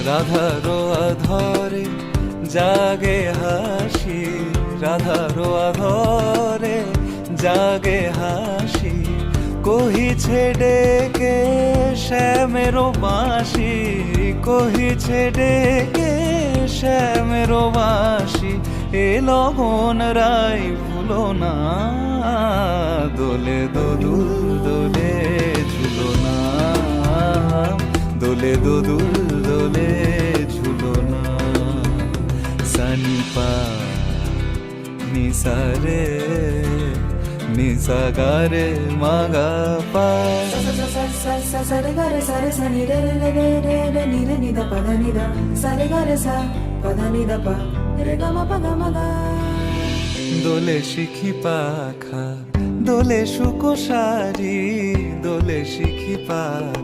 রাধারো আধরে জাগে হাসি, রাধারো আধরে জাগে হাসি, কহিছে ডেকে শ্যামেরো বাঁশি, কহিছে ডেকে শ্যামেরো বাঁশি, এ লগন রাই ভুলো না, দোলে দোদুল দোলে ঝুলো না, দোলে দোদুল দোলে ঝুলো না। সানি পা নিসা রে নিসা গা রে মা গা পা। సరి గరి సరి సని రే రే రే రే రే ని రే ని ద ప ద ని ద సరి గరి స ప ద ని ద ప రే గ మ ప గ మ గ। দোলে শিখি পাখা দোলে সুকোসারি, দোলে শিখি পাখা